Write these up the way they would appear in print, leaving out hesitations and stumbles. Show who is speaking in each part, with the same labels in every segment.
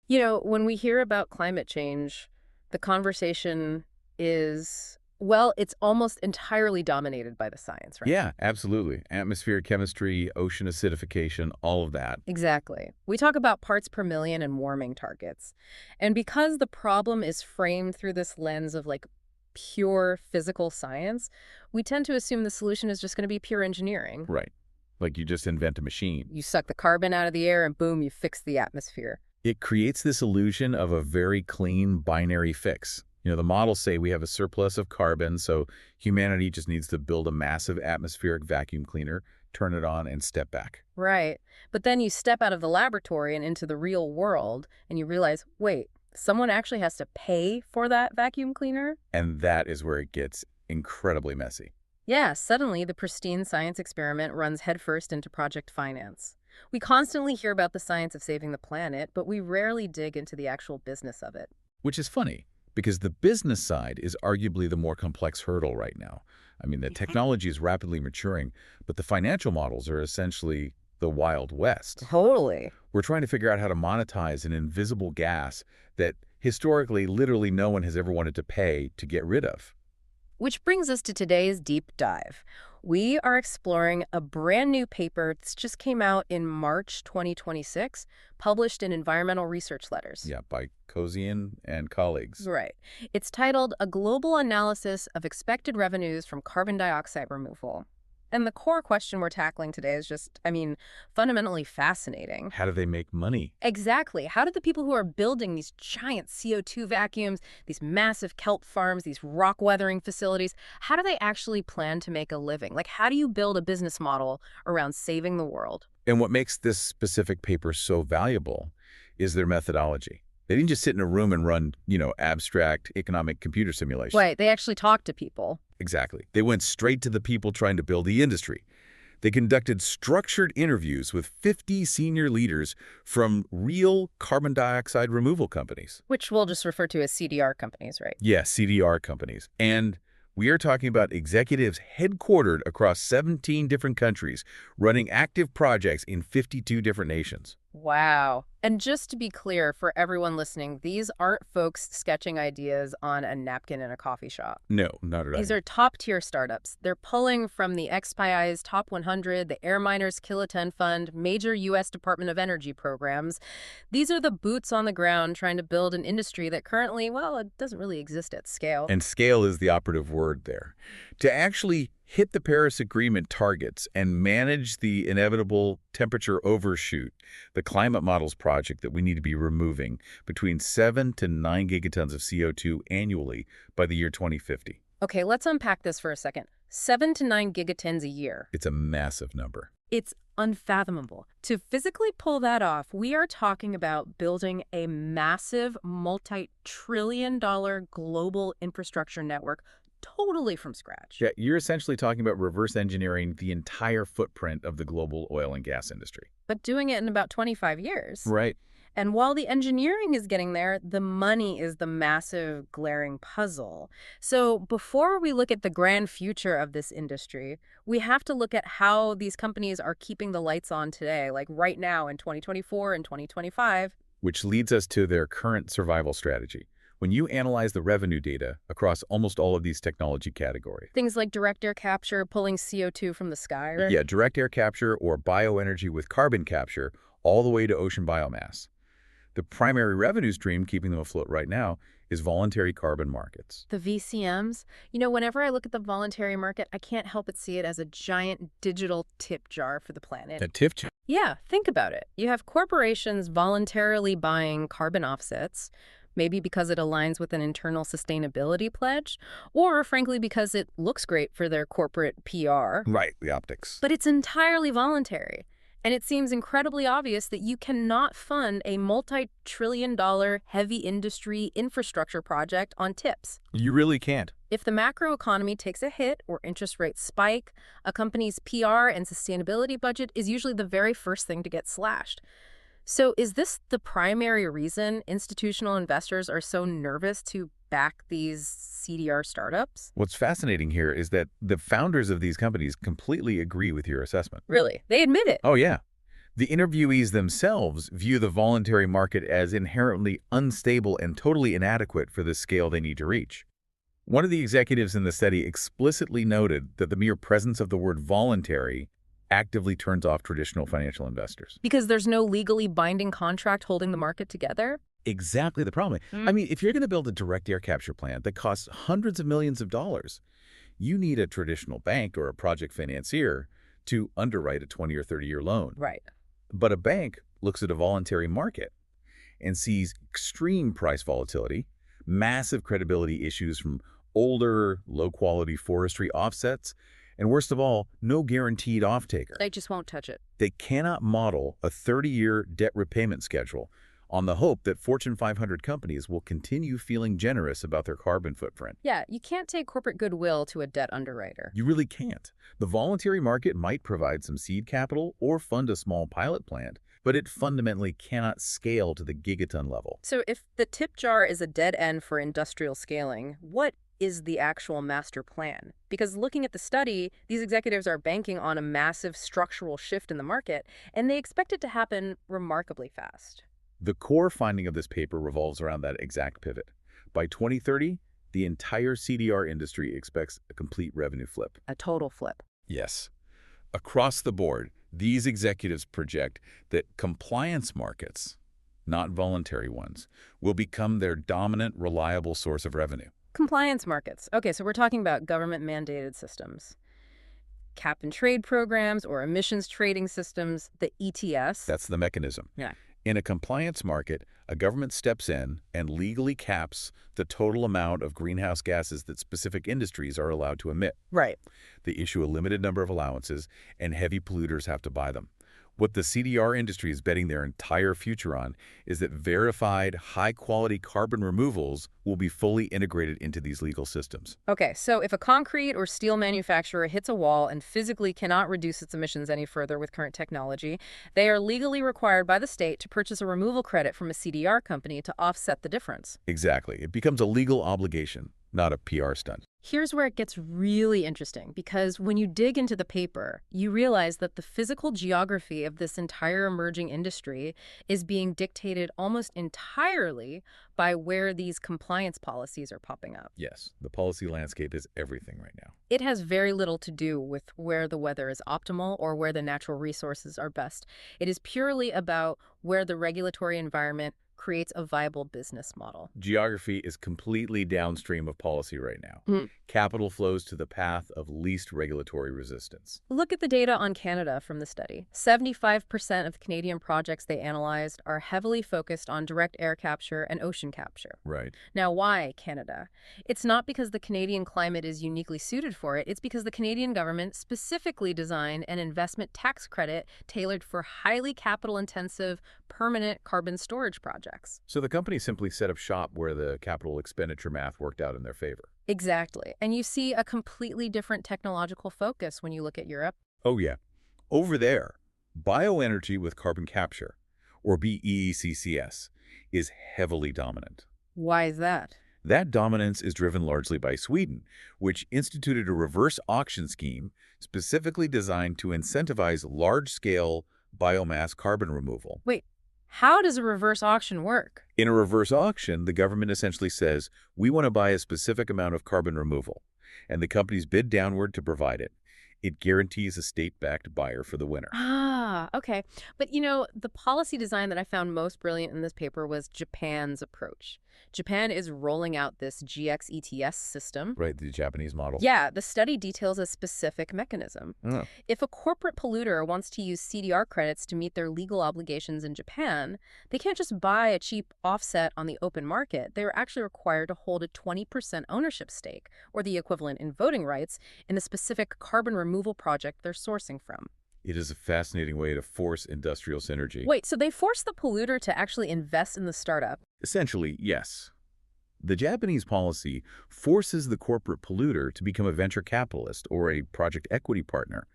Speaker 1: When we hear about climate change, the conversation is, well, it's almost entirely dominated by the science, right?
Speaker 2: Yeah, absolutely. Atmospheric chemistry, ocean acidification, all of that.
Speaker 1: Exactly. We talk about parts per million and warming targets. And because the problem is framed through this lens of pure physical science, we tend to assume the solution is just going to be pure engineering.
Speaker 2: Right. Like you just invent a machine.
Speaker 1: You suck the carbon out of the air and boom, you fix the atmosphere.
Speaker 2: It creates this illusion of a very clean binary fix. The models say we have a surplus of carbon, so humanity just needs to build a massive atmospheric vacuum cleaner, turn it on, and step back.
Speaker 1: Right. But then you step out of the laboratory and into the real world and you realize, wait, someone actually has to pay for that vacuum cleaner?
Speaker 2: And that is where it gets incredibly messy.
Speaker 1: Yeah, suddenly the pristine science experiment runs headfirst into project finance. We constantly hear about the science of saving the planet, but we rarely dig into the actual business of it.
Speaker 2: Which is funny, because the business side is arguably the more complex hurdle right now. I mean, the technology is rapidly maturing, but the financial models are essentially the Wild West.
Speaker 1: Totally.
Speaker 2: We're trying to figure out how to monetize an invisible gas that historically literally no one has ever wanted to pay to get rid of.
Speaker 1: Which brings us to today's deep dive. We are exploring a brand new paper that's just came out in March 2026, published in Environmental Research Letters.
Speaker 2: Yeah, by Kozian and colleagues.
Speaker 1: Right. It's titled A Global Analysis of Expected Revenues from Carbon Dioxide Removal. And the core question we're tackling today is just, fundamentally fascinating.
Speaker 2: How do they make money?
Speaker 1: Exactly. How do the people who are building these giant CO2 vacuums, these massive kelp farms, these rock weathering facilities, how do they actually plan to make a living? How do you build a business model around saving the world?
Speaker 2: And what makes this specific paper so valuable is their methodology. They didn't just sit in a room and run, abstract economic computer simulations.
Speaker 1: Right. They actually talk to people.
Speaker 2: Exactly. They went straight to the people trying to build the industry. They conducted structured interviews with 50 senior leaders from real carbon dioxide removal companies.
Speaker 1: Which we'll just refer to as CDR companies, right?
Speaker 2: Yeah, CDR companies. And we are talking about executives headquartered across 17 different countries, running active projects in 52 different nations.
Speaker 1: Wow. And just to be clear for everyone listening, these aren't folks sketching ideas on a napkin in a coffee shop.
Speaker 2: No, not at all.
Speaker 1: These are top-tier startups. They're pulling from the XPI's Top 100, the Air Miners Kiloton Fund, major U.S. Department of Energy programs. These are the boots on the ground trying to build an industry that currently, well, it doesn't really exist at scale.
Speaker 2: And scale is the operative word there. To actually hit the Paris Agreement targets and manage the inevitable temperature overshoot, the climate models project that we need to be removing between 7 to 9 gigatons of CO2 annually by the year 2050.
Speaker 1: Okay, let's unpack this for a second. 7 to 9 gigatons a year.
Speaker 2: It's a massive number.
Speaker 1: It's unfathomable. To physically pull that off, we are talking about building a massive multi-trillion-dollar global infrastructure network totally from scratch.
Speaker 2: Yeah, you're essentially talking about reverse engineering the entire footprint of the global oil and gas industry.
Speaker 1: But doing it in about 25 years.
Speaker 2: Right.
Speaker 1: And while the engineering is getting there, the money is the massive, glaring puzzle. So before we look at the grand future of this industry, we have to look at how these companies are keeping the lights on today, like right now in 2024 and 2025.
Speaker 2: Which leads us to their current survival strategy. When you analyze the revenue data across almost all of these technology categories.
Speaker 1: Things like direct air capture, pulling CO2 from the sky. Right?
Speaker 2: Yeah, direct air capture or bioenergy with carbon capture, all the way to ocean biomass. The primary revenue stream keeping them afloat right now is voluntary carbon markets.
Speaker 1: The VCMs. Whenever I look at the voluntary market, I can't help but see it as a giant digital tip jar for the planet.
Speaker 2: A tip jar?
Speaker 1: Yeah, think about it. You have corporations voluntarily buying carbon offsets, maybe because it aligns with an internal sustainability pledge, or frankly because it looks great for their corporate PR.
Speaker 2: Right, the optics.
Speaker 1: But it's entirely voluntary. And it seems incredibly obvious that you cannot fund a multi-trillion-dollar heavy industry infrastructure project on tips.
Speaker 2: You really can't.
Speaker 1: If the macroeconomy takes a hit or interest rates spike, a company's PR and sustainability budget is usually the very first thing to get slashed. So is this the primary reason institutional investors are so nervous to back these CDR startups?
Speaker 2: What's fascinating here is that the founders of these companies completely agree with your assessment.
Speaker 1: Really? They admit it?
Speaker 2: Oh, yeah. The interviewees themselves view the voluntary market as inherently unstable and totally inadequate for the scale they need to reach. One of the executives in the study explicitly noted that the mere presence of the word voluntary actively turns off traditional financial investors.
Speaker 1: Because there's no legally binding contract holding the market together?
Speaker 2: Exactly the problem. I mean, if you're going to build a direct air capture plant that costs hundreds of millions of dollars, you need a traditional bank or a project financier to underwrite a 20 or 30-year loan.
Speaker 1: Right.
Speaker 2: But a bank looks at a voluntary market and sees extreme price volatility, massive credibility issues from older, low-quality forestry offsets, and worst of all, no guaranteed off-taker.
Speaker 1: They just won't touch it.
Speaker 2: They cannot model a 30-year debt repayment schedule on the hope that Fortune 500 companies will continue feeling generous about their carbon footprint.
Speaker 1: Yeah, you can't take corporate goodwill to a debt underwriter.
Speaker 2: You really can't. The voluntary market might provide some seed capital or fund a small pilot plant, but it fundamentally cannot scale to the gigaton level.
Speaker 1: So if the tip jar is a dead end for industrial scaling, what is the actual master plan? Because looking at the study, these executives are banking on a massive structural shift in the market, and they expect it to happen remarkably fast.
Speaker 2: The core finding of this paper revolves around that exact pivot. By 2030, the entire CDR industry expects a complete revenue flip.
Speaker 1: A total flip.
Speaker 2: Yes. Across the board, these executives project that compliance markets, not voluntary ones, will become their dominant, reliable source of revenue.
Speaker 1: Compliance markets. Okay, so we're talking about government-mandated systems. Cap and trade programs or emissions trading systems, the ETS.
Speaker 2: That's the mechanism.
Speaker 1: Yeah.
Speaker 2: In a compliance market, a government steps in and legally caps the total amount of greenhouse gases that specific industries are allowed to emit.
Speaker 1: Right.
Speaker 2: They issue a limited number of allowances, and heavy polluters have to buy them. What the CDR industry is betting their entire future on is that verified, high-quality carbon removals will be fully integrated into these legal systems.
Speaker 1: Okay, so if a concrete or steel manufacturer hits a wall and physically cannot reduce its emissions any further with current technology, they are legally required by the state to purchase a removal credit from a CDR company to offset the difference.
Speaker 2: Exactly. It becomes a legal obligation, not a PR stunt.
Speaker 1: Here's where it gets really interesting, because when you dig into the paper, you realize that the physical geography of this entire emerging industry is being dictated almost entirely by where these compliance policies are popping up.
Speaker 2: Yes, the policy landscape is everything right now.
Speaker 1: It has very little to do with where the weather is optimal or where the natural resources are best. It is purely about where the regulatory environment creates a viable business model.
Speaker 2: Geography is completely downstream of policy right now. Capital flows to the path of least regulatory resistance.
Speaker 1: Look at the data on Canada from the study. 75% of the Canadian projects they analyzed are heavily focused on direct air capture and ocean capture.
Speaker 2: Right.
Speaker 1: Now, why Canada? It's not because the Canadian climate is uniquely suited for it. It's because the Canadian government specifically designed an investment tax credit tailored for highly capital-intensive, permanent carbon storage projects.
Speaker 2: So the company simply set up shop where the capital expenditure math worked out in their favor.
Speaker 1: Exactly. And you see a completely different technological focus when you look at Europe.
Speaker 2: Oh yeah. Over there, bioenergy with carbon capture, or BECCS, is heavily dominant.
Speaker 1: Why is that?
Speaker 2: That dominance is driven largely by Sweden, which instituted a reverse auction scheme specifically designed to incentivize large-scale biomass carbon removal.
Speaker 1: Wait, how does a reverse auction work?
Speaker 2: In a reverse auction, the government essentially says, we want to buy a specific amount of carbon removal, and the companies bid downward to provide it. It guarantees a state-backed buyer for the winner.
Speaker 1: Ah, okay. But you know, the policy design that I found most brilliant in this paper was Japan's approach. Japan is rolling out this GX ETS system.
Speaker 2: Right, the Japanese model.
Speaker 1: Yeah, the study details a specific mechanism.
Speaker 2: Oh.
Speaker 1: If a corporate polluter wants to use CDR credits to meet their legal obligations in Japan, they can't just buy a cheap offset on the open market. They are actually required to hold a 20% ownership stake, or the equivalent in voting rights, in the specific carbon removal project they're sourcing from.
Speaker 2: It is a fascinating way to force industrial synergy.
Speaker 1: Wait, so they force the polluter to actually invest in the startup?
Speaker 2: Essentially, yes. The Japanese policy forces the corporate polluter to become a venture capitalist or a project equity partner.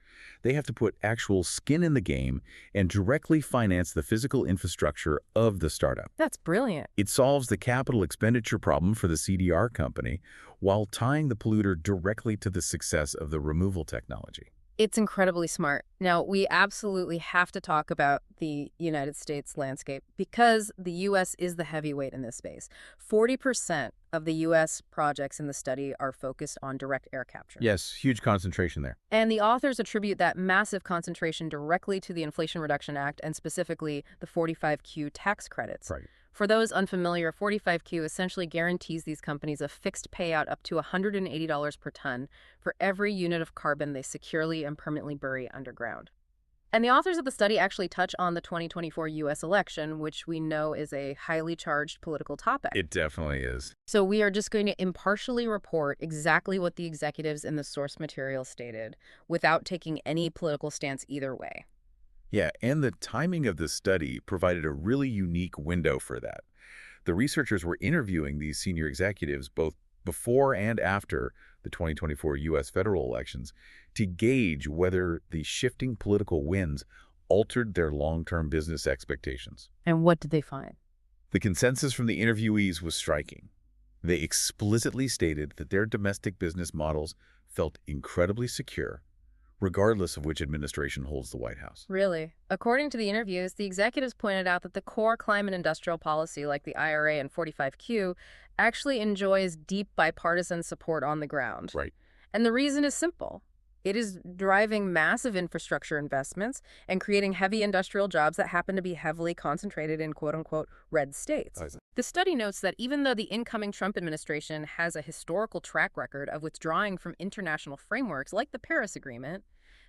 Speaker 2: They have to put actual skin in the game and directly finance the physical infrastructure of the startup.
Speaker 1: That's brilliant.
Speaker 2: It solves the capital expenditure problem for the CDR company while tying the polluter directly to the success of the removal technology.
Speaker 1: It's incredibly smart. Now, we absolutely have to talk about the United States landscape because the U.S. is the heavyweight in this space. 40% of the U.S. projects in the study are focused on direct air capture.
Speaker 2: Yes, huge concentration there.
Speaker 1: And the authors attribute that massive concentration directly to the Inflation Reduction Act and specifically the 45Q tax credits.
Speaker 2: Right.
Speaker 1: For those unfamiliar, 45Q essentially guarantees these companies a fixed payout up to $180 per ton for every unit of carbon they securely and permanently bury underground. And the authors of the study actually touch on the 2024 U.S. election, which we know is a highly charged political topic.
Speaker 2: It definitely is.
Speaker 1: So we are just going to impartially report exactly what the executives in the source material stated without taking any political stance either way.
Speaker 2: Yeah, and the timing of the study provided a really unique window for that. The researchers were interviewing these senior executives both before and after the 2024 U.S. federal elections to gauge whether the shifting political winds altered their long-term business expectations.
Speaker 1: And what did they find?
Speaker 2: The consensus from the interviewees was striking. They explicitly stated that their domestic business models felt incredibly secure, regardless of which administration holds the White House.
Speaker 1: Really? According to the interviews, the executives pointed out that the core climate industrial policy like the IRA and 45Q actually enjoys deep bipartisan support on the ground.
Speaker 2: Right.
Speaker 1: And the reason is simple. It is driving massive infrastructure investments and creating heavy industrial jobs that happen to be heavily concentrated in quote-unquote red states. The study notes that even though the incoming Trump administration has a historical track record of withdrawing from international frameworks like the Paris Agreement,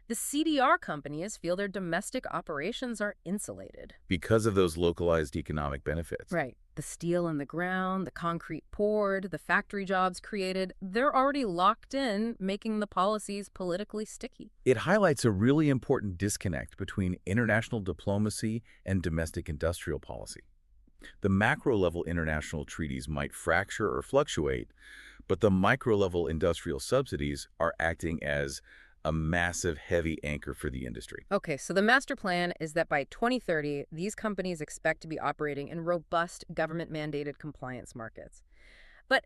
Speaker 1: the CDR companies feel their domestic operations are insulated.
Speaker 2: Because of those localized economic benefits.
Speaker 1: Right. The steel in the ground, the concrete poured, the factory jobs created, they're already locked in, making the policies politically sticky.
Speaker 2: It highlights a really important disconnect between international diplomacy and domestic industrial policy. The macro-level international treaties might fracture or fluctuate, but the micro-level industrial subsidies are acting as a massive, heavy anchor for the industry.
Speaker 1: Okay, so the master plan is that by 2030, these companies expect to be operating in robust government-mandated compliance markets.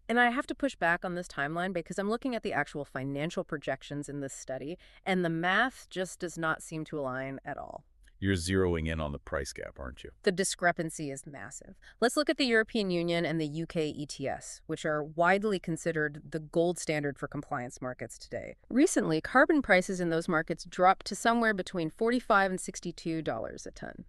Speaker 1: And I have to push back on this timeline because I'm looking at the actual financial projections in this study, and the math just does not seem to align at all.
Speaker 2: You're zeroing in on the price gap, aren't you?
Speaker 1: The discrepancy is massive. Let's look at the European Union and the UK ETS, which are widely considered the gold standard for compliance markets today. Recently, carbon prices in those markets dropped to somewhere between $45 and $62 a ton.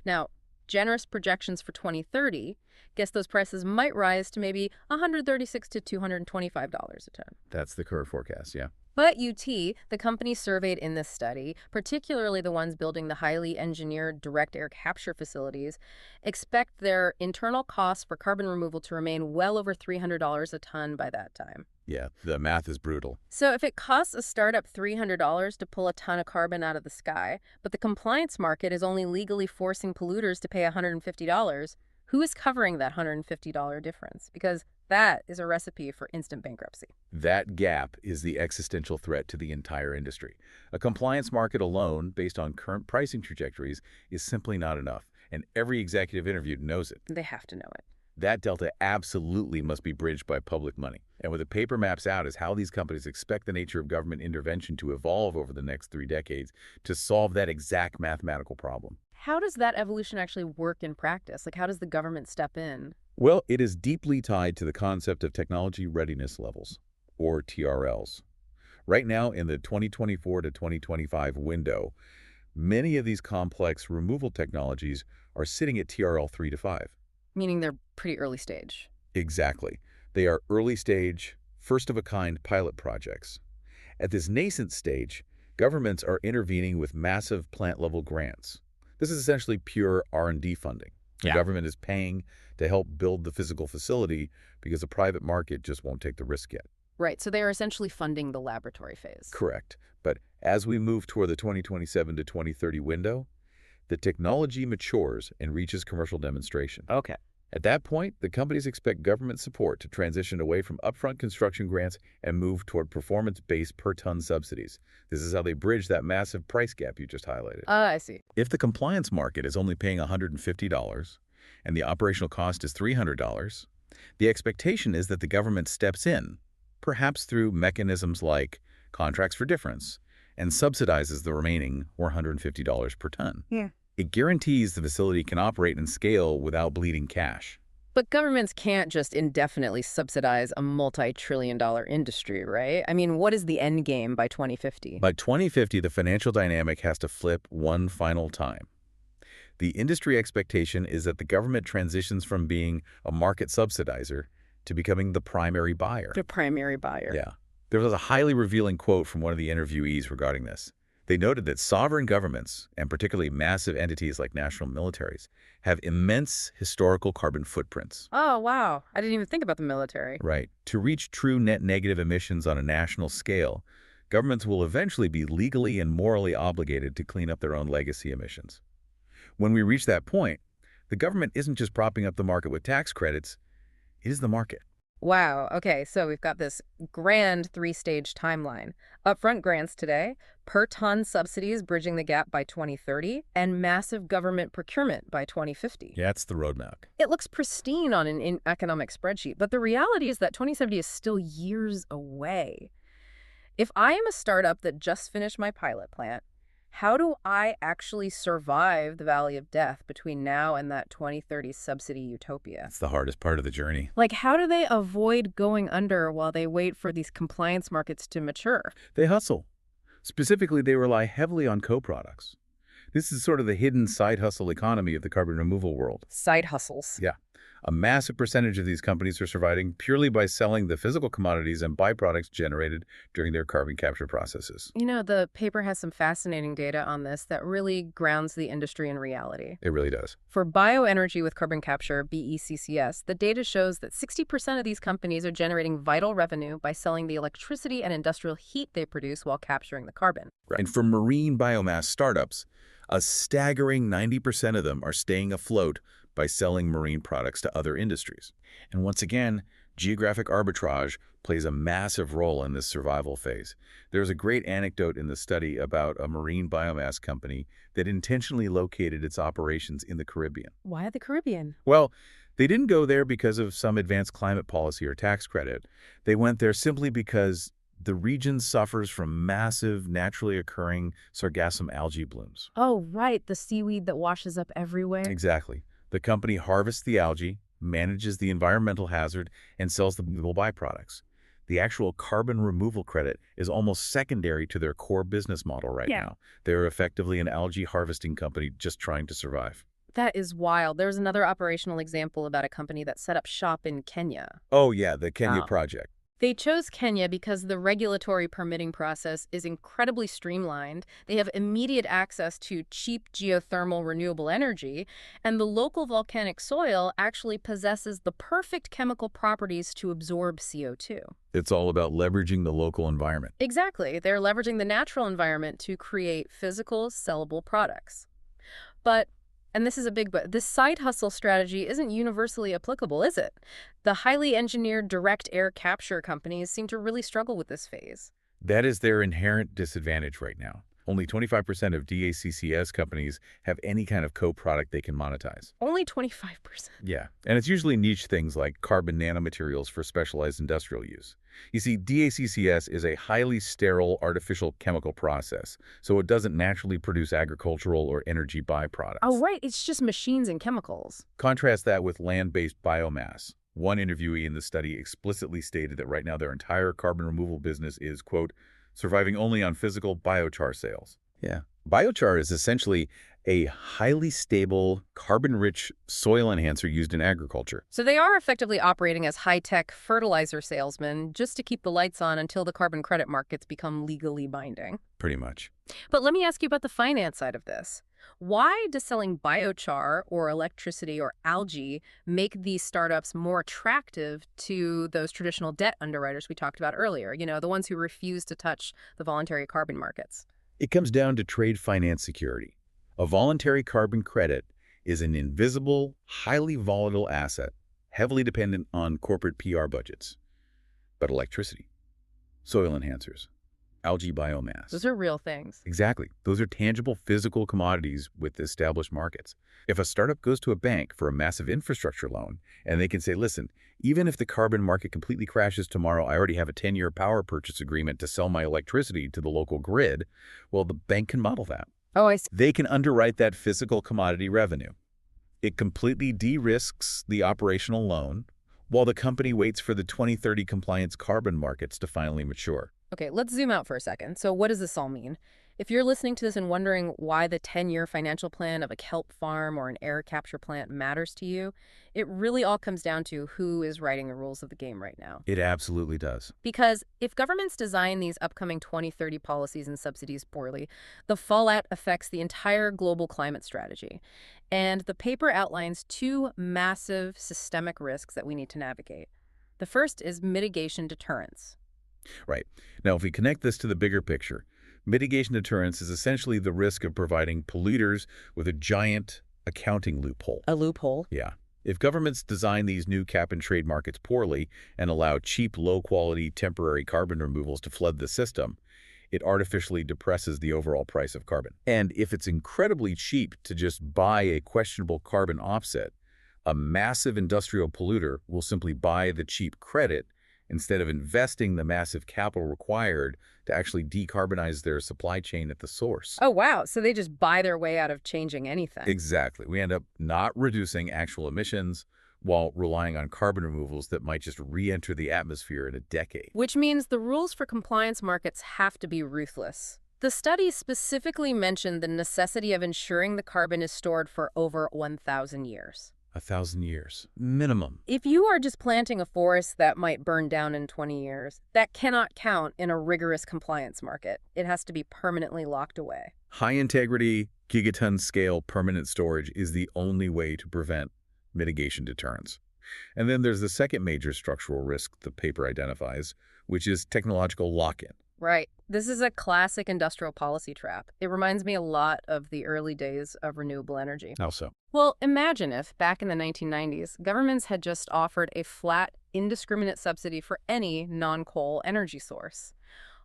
Speaker 1: Now, generous projections for 2030 guess those prices might rise to maybe $136 to $225 a ton.
Speaker 2: That's the current forecast, yeah.
Speaker 1: But UT, the companies surveyed in this study, particularly the ones building the highly engineered direct air capture facilities, expect their internal costs for carbon removal to remain well over $300 a ton by that time.
Speaker 2: Yeah, the math is brutal.
Speaker 1: So if it costs a startup $300 to pull a ton of carbon out of the sky, but the compliance market is only legally forcing polluters to pay $150, who is covering that $150 difference? Because that is a recipe for instant bankruptcy.
Speaker 2: That gap is the existential threat to the entire industry. A compliance market alone, based on current pricing trajectories, is simply not enough, and every executive interviewed knows it.
Speaker 1: They have to know it.
Speaker 2: That delta absolutely must be bridged by public money. And what the paper maps out is how these companies expect the nature of government intervention to evolve over the next 3 decades to solve that exact mathematical problem.
Speaker 1: How does that evolution actually work in practice? How does the government step in?
Speaker 2: Well, it is deeply tied to the concept of technology readiness levels, or TRLs. Right now, in the 2024 to 2025 window, many of these complex removal technologies are sitting at TRL 3 to 5.
Speaker 1: Meaning they're pretty early stage.
Speaker 2: Exactly. They are early stage, first-of-a-kind pilot projects. At this nascent stage, governments are intervening with massive plant-level grants. This is essentially pure R&D funding. The government is paying to help build the physical facility because the private market just won't take the risk yet.
Speaker 1: Right, so they are essentially funding the laboratory phase.
Speaker 2: Correct. But as we move toward the 2027 to 2030 window, the technology matures and reaches commercial demonstration.
Speaker 1: Okay.
Speaker 2: At that point, the companies expect government support to transition away from upfront construction grants and move toward performance-based per-ton subsidies. This is how they bridge that massive price gap you just highlighted.
Speaker 1: I see.
Speaker 2: If the compliance market is only paying $150 and the operational cost is $300, the expectation is that the government steps in, perhaps through mechanisms like contracts for difference, and subsidizes the remaining $450 per ton.
Speaker 1: Yeah.
Speaker 2: It guarantees the facility can operate and scale without bleeding cash.
Speaker 1: But governments can't just indefinitely subsidize a multi-trillion-dollar industry, right? I mean, what is the end game by 2050?
Speaker 2: By 2050, the financial dynamic has to flip one final time. The industry expectation is that the government transitions from being a market subsidizer to becoming the primary buyer.
Speaker 1: The primary buyer.
Speaker 2: Yeah. There was a highly revealing quote from one of the interviewees regarding this. They noted that sovereign governments, and particularly massive entities like national militaries, have immense historical carbon footprints.
Speaker 1: Oh, wow. I didn't even think about the military.
Speaker 2: Right. To reach true net negative emissions on a national scale, governments will eventually be legally and morally obligated to clean up their own legacy emissions. When we reach that point, the government isn't just propping up the market with tax credits, it is the market.
Speaker 1: Wow. Okay, so we've got this grand three-stage timeline. Upfront grants today, per-ton subsidies bridging the gap by 2030, and massive government procurement by 2050.
Speaker 2: Yeah, that's the roadmap.
Speaker 1: It looks pristine on an economic spreadsheet, but the reality is that 2070 is still years away. If I am a startup that just finished my pilot plant, how do I actually survive the valley of death between now and that 2030 subsidy utopia?
Speaker 2: That's the hardest part of the journey.
Speaker 1: Like, how do they avoid going under while they wait for these compliance markets to mature?
Speaker 2: They hustle. Specifically, they rely heavily on co-products. This is sort of the hidden side hustle economy of the carbon removal world.
Speaker 1: Side hustles.
Speaker 2: Yeah. A massive percentage of these companies are surviving purely by selling the physical commodities and byproducts generated during their carbon capture processes.
Speaker 1: You know, the paper has some fascinating data on this that really grounds the industry in reality.
Speaker 2: It really does.
Speaker 1: For bioenergy with carbon capture, BECCS, the data shows that 60% of these companies are generating vital revenue by selling the electricity and industrial heat they produce while capturing the carbon.
Speaker 2: Right. And for marine biomass startups, a staggering 90% of them are staying afloat by selling marine products to other industries. And once again, geographic arbitrage plays a massive role in this survival phase. There's a great anecdote in the study about a marine biomass company that intentionally located its operations in the Caribbean.
Speaker 1: Why the Caribbean?
Speaker 2: Well, they didn't go there because of some advanced climate policy or tax credit. They went there simply because the region suffers from massive, naturally occurring sargassum algae blooms.
Speaker 1: Oh, right, the seaweed that washes up everywhere.
Speaker 2: Exactly. The company harvests the algae, manages the environmental hazard, and sells the valuable byproducts. The actual carbon removal credit is almost secondary to their core business model right now. They're effectively an algae harvesting company just trying to survive.
Speaker 1: That is wild. There's another operational example about a company that set up shop in Kenya.
Speaker 2: Oh, yeah, the Kenya
Speaker 1: Wow.
Speaker 2: project.
Speaker 1: They chose Kenya because the regulatory permitting process is incredibly streamlined. They have immediate access to cheap geothermal renewable energy, and the local volcanic soil actually possesses the perfect chemical properties to absorb CO2.
Speaker 2: It's all about leveraging the local environment.
Speaker 1: Exactly. They're leveraging the natural environment to create physical, sellable products. But and this is a big but, this side hustle strategy isn't universally applicable, is it? The highly engineered direct air capture companies seem to really struggle with this phase.
Speaker 2: That is their inherent disadvantage right now. Only 25% of DACCS companies have any kind of co-product they can monetize.
Speaker 1: Only 25%.
Speaker 2: Yeah, and it's usually niche things like carbon nanomaterials for specialized industrial use. You see, DACCS is a highly sterile artificial chemical process, so it doesn't naturally produce agricultural or energy byproducts.
Speaker 1: Oh, right. It's just machines and chemicals.
Speaker 2: Contrast that with land-based biomass. One interviewee in the study explicitly stated that right now their entire carbon removal business is, quote, surviving only on physical biochar sales. Yeah. Biochar is essentially a highly stable, carbon-rich soil enhancer used in agriculture.
Speaker 1: So they are effectively operating as high-tech fertilizer salesmen just to keep the lights on until the carbon credit markets become legally binding.
Speaker 2: Pretty much.
Speaker 1: But let me ask you about the finance side of this. Why does selling biochar or electricity or algae make these startups more attractive to those traditional debt underwriters we talked about earlier, you know, the ones who refuse to touch the voluntary carbon markets?
Speaker 2: It comes down to trade finance security. A voluntary carbon credit is an invisible, highly volatile asset, heavily dependent on corporate PR budgets. But electricity, soil enhancers, algae biomass.
Speaker 1: Those are real things.
Speaker 2: Exactly. Those are tangible physical commodities with established markets. If a startup goes to a bank for a massive infrastructure loan and they can say, listen, even if the carbon market completely crashes tomorrow, I already have a 10-year power purchase agreement to sell my electricity to the local grid, well, the bank can model that.
Speaker 1: Oh, I see.
Speaker 2: They can underwrite that physical commodity revenue. It completely de-risks the operational loan while the company waits for the 2030 compliance carbon markets to finally mature.
Speaker 1: Okay, let's zoom out for a second. So what does this all mean? If you're listening to this and wondering why the 10-year financial plan of a kelp farm or an air capture plant matters to you, it really all comes down to who is writing the rules of the game right now.
Speaker 2: It absolutely does.
Speaker 1: Because if governments design these upcoming 2030 policies and subsidies poorly, the fallout affects the entire global climate strategy. And the paper outlines two massive systemic risks that we need to navigate. The first is mitigation deterrence.
Speaker 2: Right. Now, if we connect this to the bigger picture, mitigation deterrence is essentially the risk of providing polluters with a giant accounting loophole.
Speaker 1: A loophole?
Speaker 2: Yeah. If governments design these new cap-and-trade markets poorly and allow cheap, low-quality, temporary carbon removals to flood the system, it artificially depresses the overall price of carbon. And if it's incredibly cheap to just buy a questionable carbon offset, a massive industrial polluter will simply buy the cheap credit instead of investing the massive capital required to actually decarbonize their supply chain at the source.
Speaker 1: Oh, wow. So they just buy their way out of changing anything.
Speaker 2: Exactly. We end up not reducing actual emissions while relying on carbon removals that might just re-enter the atmosphere in a decade.
Speaker 1: Which means the rules for compliance markets have to be ruthless. The study specifically mentioned the necessity of ensuring the carbon is stored for over 1,000 years.
Speaker 2: 1,000 years, minimum.
Speaker 1: If you are just planting a forest that might burn down in 20 years, that cannot count in a rigorous compliance market. It has to be permanently locked away.
Speaker 2: High-integrity, gigaton-scale permanent storage is the only way to prevent mitigation deterrence. And then there's the second major structural risk the paper identifies, which is technological lock-in.
Speaker 1: Right. This is a classic industrial policy trap. It reminds me a lot of the early days of renewable energy.
Speaker 2: How so?
Speaker 1: Well, imagine if, back in the 1990s, governments had just offered a flat, indiscriminate subsidy for any non-coal energy source.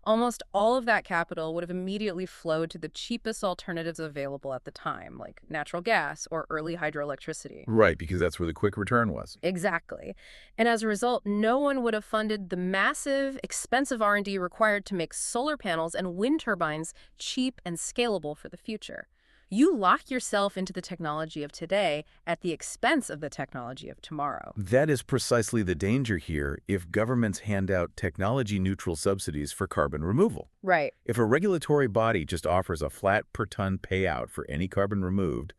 Speaker 1: Almost all of that capital would have immediately flowed to the cheapest alternatives available at the time, like natural gas or early hydroelectricity.
Speaker 2: Right, because that's where the quick return was.
Speaker 1: Exactly. And as a result, no one would have funded the massive, expensive R&D required to make solar panels and wind turbines cheap and scalable for the future. You lock yourself into the technology of today at the expense of the technology of tomorrow.
Speaker 2: That is precisely the danger here if governments hand out technology-neutral subsidies for carbon removal.
Speaker 1: Right.
Speaker 2: If a regulatory body just offers a flat per-ton payout for any carbon removed,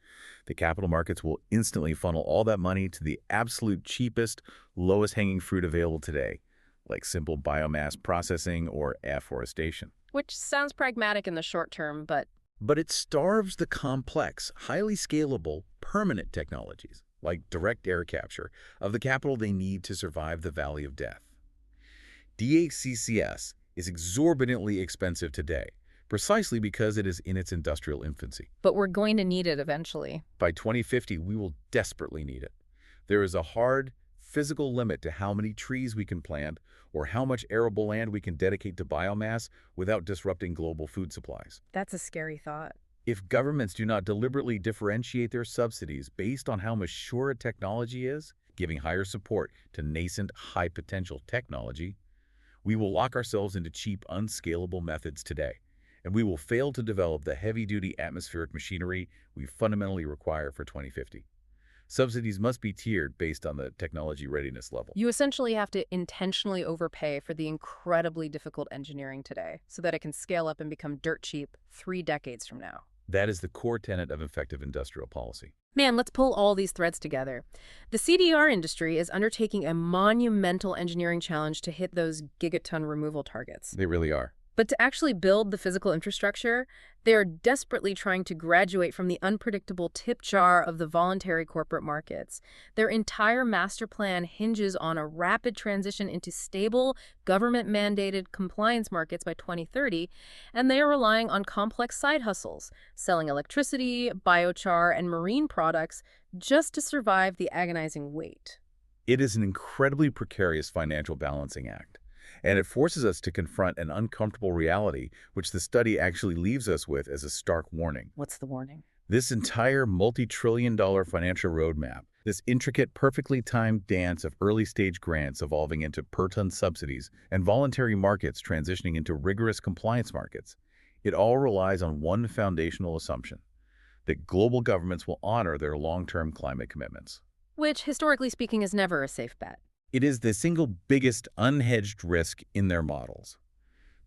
Speaker 2: the capital markets will instantly funnel all that money to the absolute cheapest, lowest-hanging fruit available today, like simple biomass processing or afforestation.
Speaker 1: Which sounds pragmatic in the short term, but
Speaker 2: it starves the complex, highly scalable, permanent technologies, like direct air capture, of the capital they need to survive the valley of death. DACCS is exorbitantly expensive today, precisely because it is in its industrial infancy.
Speaker 1: But we're going to need it eventually.
Speaker 2: By 2050, we will desperately need it. There is a hard, physical limit to how many trees we can plant or how much arable land we can dedicate to biomass without disrupting global food supplies.
Speaker 1: That's a scary thought.
Speaker 2: If governments do not deliberately differentiate their subsidies based on how mature a technology is, giving higher support to nascent, high-potential technology, we will lock ourselves into cheap, unscalable methods today, and we will fail to develop the heavy-duty atmospheric machinery we fundamentally require for 2050. Subsidies must be tiered based on the technology readiness level.
Speaker 1: You essentially have to intentionally overpay for the incredibly difficult engineering today so that it can scale up and become dirt cheap 3 decades from now.
Speaker 2: That is the core tenet of effective industrial policy.
Speaker 1: Man, let's pull all these threads together. The CDR industry is undertaking a monumental engineering challenge to hit those gigaton removal targets.
Speaker 2: They really are.
Speaker 1: But to actually build the physical infrastructure, they are desperately trying to graduate from the unpredictable tip jar of the voluntary corporate markets. Their entire master plan hinges on a rapid transition into stable, government-mandated compliance markets by 2030, and they are relying on complex side hustles, selling electricity, biochar, and marine products just to survive the agonizing wait.
Speaker 2: It is an incredibly precarious financial balancing act. And it forces us to confront an uncomfortable reality, which the study actually leaves us with as a stark warning.
Speaker 1: What's the warning?
Speaker 2: This entire multi-trillion-dollar financial roadmap, this intricate, perfectly timed dance of early-stage grants evolving into per-ton subsidies and voluntary markets transitioning into rigorous compliance markets, it all relies on one foundational assumption: that global governments will honor their long-term climate commitments.
Speaker 1: Which, historically speaking, is never a safe bet.
Speaker 2: It is the single biggest unhedged risk in their models.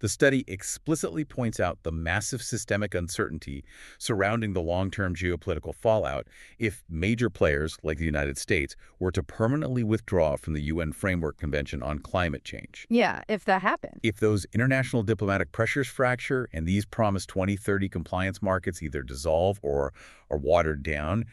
Speaker 2: The study explicitly points out the massive systemic uncertainty surrounding the long-term geopolitical fallout if major players, like the United States, were to permanently withdraw from the UN Framework Convention on Climate Change.
Speaker 1: Yeah, if that happened.
Speaker 2: If those international diplomatic pressures fracture and these promised 2030 compliance markets either dissolve or are watered down,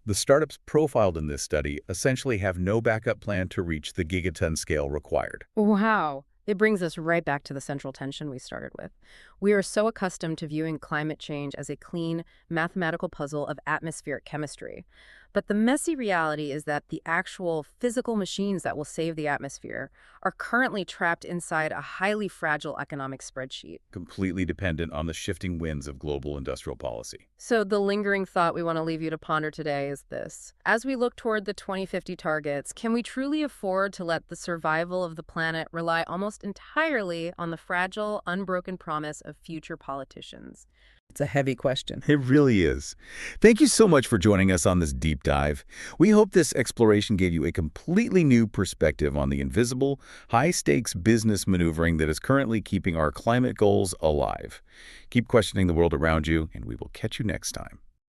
Speaker 2: the startups profiled in this study essentially have no backup plan to reach the gigaton scale required.
Speaker 1: Wow. It brings us right back to the central tension we started with. We are so accustomed to viewing climate change as a clean, mathematical puzzle of atmospheric chemistry. But the messy reality is that the actual physical machines that will save the atmosphere are currently trapped inside a highly fragile economic spreadsheet.
Speaker 2: Completely dependent on the shifting winds of global industrial policy.
Speaker 1: So the lingering thought we want to leave you to ponder today is this. As we look toward the 2050 targets, can we truly afford to let the survival of the planet rely almost entirely on the fragile, unbroken promise of future politicians? It's a heavy question.
Speaker 2: It really is. Thank you so much for joining us on this deep dive. We hope this exploration gave you a completely new perspective on the invisible, high-stakes business maneuvering that is currently keeping our climate goals alive. Keep questioning the world around you, and we will catch you next time.